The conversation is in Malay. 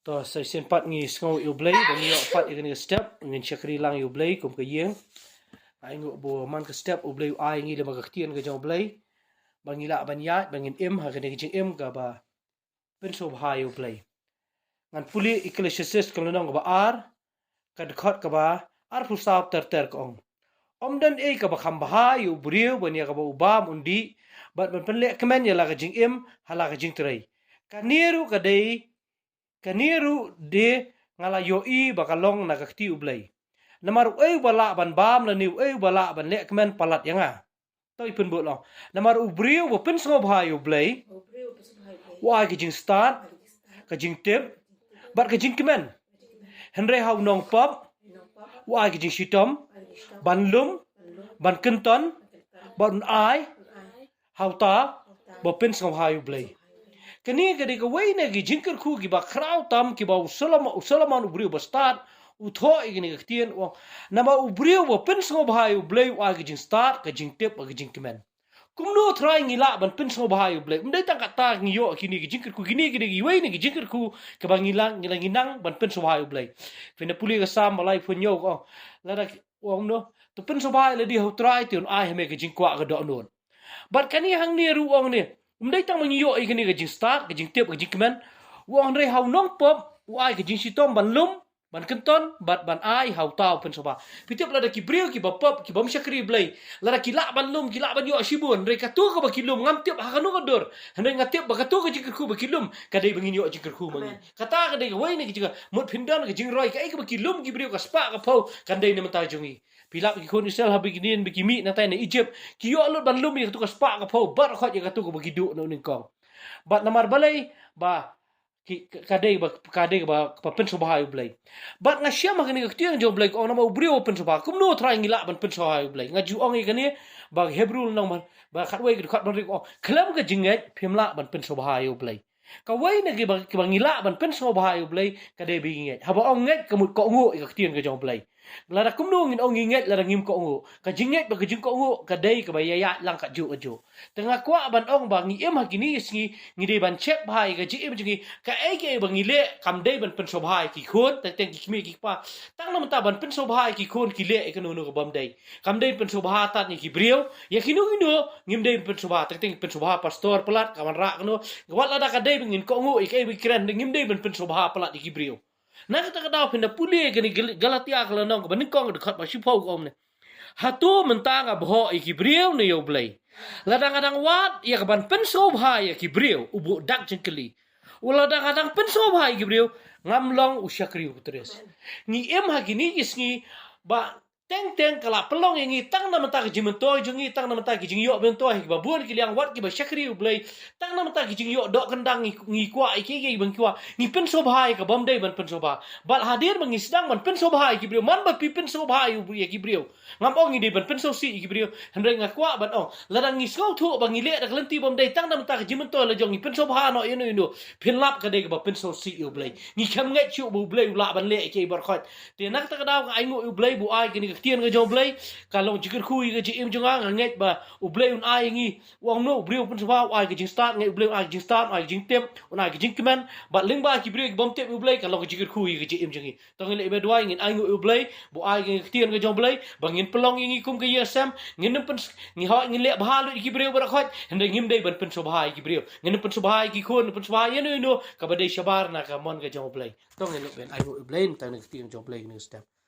to sai sen pat ngi skau yu blai bang yo pat igani step ngin chakri lang yu blai kum ka yeng ai ngo bo man ka step u blai ai ngi le ma ka tien ka jong blai bang ila ban ya bangin em ha ka ne jing em ka ba pen so bha yu blai ngan puli ecclesiastes ka nong ba ar ka khot ka ba ar fu sap ter kong dan e ka ba kham bha yu briu ban ya ka ba ubam undi bat ban pen le kemen ya la ka jing em hala ka jing trai ka niru ka dei kaniru de ngala yo I bakalong na kakti ublay. Namaru ay wala ban bam la niu ay wala ban lek men palat yanga. To ipun bo long. Namaru ubriu wo pin sngob ha ublay. Wa ka jing start ka jing tip bat ka jing kemen. Henry hau nong pop wa ka jing shitom ban lum ban kenton ban ai hau ta bo pin sngob ha ublay. Kani kadi ka way na gi jinkar ku gi ba kraw tam ki ba usalaman ubriu ba start utho igini ka tien o na ma ubriu ba pin sngo ba yu blay wa gi jing start ka jing tip ka jing kemen kumno try ngila ban pin sngo ba yu blay mdai tang kata ngiyo kini gi jinkar ku gini gi way ni gi jinkar ku ka ba ngilang nginang ban pin sngo ba yu blay fina puli ka sam malai punyo ko la da o no to pin sngo ba la di ho try tion ai me ka jing kwa ka do non bat kani hang ni ru ong ni mdai tang mangiyo igini ka jing start ka jing tip ka jing kemen wong re hau nong pop wai ka jing sitom ban lum ban kenton bat ban ai hau tau pen soba pitip la da ki briu ki ba pop ki bom shakri blai la da ki la ban lum ki la ban yo shibun re ka tu ka ba ki lum ngam tip ha kanu dor hande ngatip ba ka tu ka jing ku ba ki lum ka dei bangin yo jing ku mangi kata ka dei wai ni ki jing mut pindan ka jing roi ka ai ka ba ki lum ki briu ka spa ka pau kan dei ni mata jungi pilap ki kon Israel ha biginin bi ki mi na tai na Egypt ki yo lut ban lum ki tu ka spa ka pau bar khat ya ka tu ka ba ki du no ning kong bat namar balai ba kadai ba pen soba yu blai bat nga syam ngani ka tiang jo blai ko na ma ubrio pen soba kum no try ngila ban pen soba yu blai nga ju ong ngani ba hebrew nang ba khatwai ki khat ban ri ko klam ka jinget phimla ban pen soba yu blai ka wai na ki ba ngila ban pen soba yu blai ka de bi nget ha ba ong nget ka mut ko ngo ka tiang ka jo blai la da kum no ngin ong nget la da ngim ko ngo ka jinget ba ka jing ko ngo ka dei ka ba ya lang ka ju tengah kwa ban ong ba ngi em ha kini ngi de ban check bhai ka ji em ji ka ai ke ba ngi le kam dei ban pen so bhai ki khon ta teng ki mi ki pa tang nam ta ban pen so bhai ki khon ki le ka no ka bam dei kam dei pen so bha ta ni ki briu ya kinu ngim dei pen so bha ta teng pen so bha pastor pelat ka man ra no wat la da ka dei ngin ko ngo ke bi kren ngim dei ban pen so bha pelat ki briu na ka ta da pinda puli ke ni galatia ka no ka ban kong de khat ba shi phau ko ne hatu mentang abho iki briu ne yo blai ladang-kadang wat ya kaban penso bhai ya kibriu ubu dak jengkeli uladang-kadang penso bhai kibriu ngamlong usyakri utres ni em hagini isngi ba teng kala pelong yang tang na mata ki jimento jungi tang na mata ki jingyo bento hi ba buan ki liang wat ki ba syakri ublai tang na mata ki jingyo dok kendang ngi kwa iki ki bang kwa ni penso bhai ka bam dei ban penso ba bal hadir bangi sedang ban penso bhai ki briu man ba pi penso bhai u ya ki briu ngam ong ni ban penso si ki briu handai nga kwa ban ong ladang ngi skau thu bangi le dak lenti bam dei tang na mata ki jimento la jong ni penso bha no inu pin lap ka dei ka ba penso si ublai ni kham ngai chu bu blai la ban le ki bar khot te nak ta ka daw ka ai ngo ublai bu ai ki tien ga jong blai kalong jikir khui ga ji im jonga nget ba ublai un ai ngi wong no briu pun sawa ai ga jing start ngai ublai ai jing start ai jing tem un ai ga jing kemen ba ling ba ki briu bom tem ublai kalong jikir khui ga ji im jongi tong le be dwai ngin ai ngo ublai bu ai ga tien ga jong blai ba ngin pelong ngi kum ga yesam ngin pen ngi ha ngi le ba lu ki briu ba khot hende ngim dei ban pen so ba ki briu ngin pen so ba ki khon pen so ba ye no ka ba dei shabar na ka mon ga jong blai tong le ben ai ngo ublai tang ngi tien jong blai ni step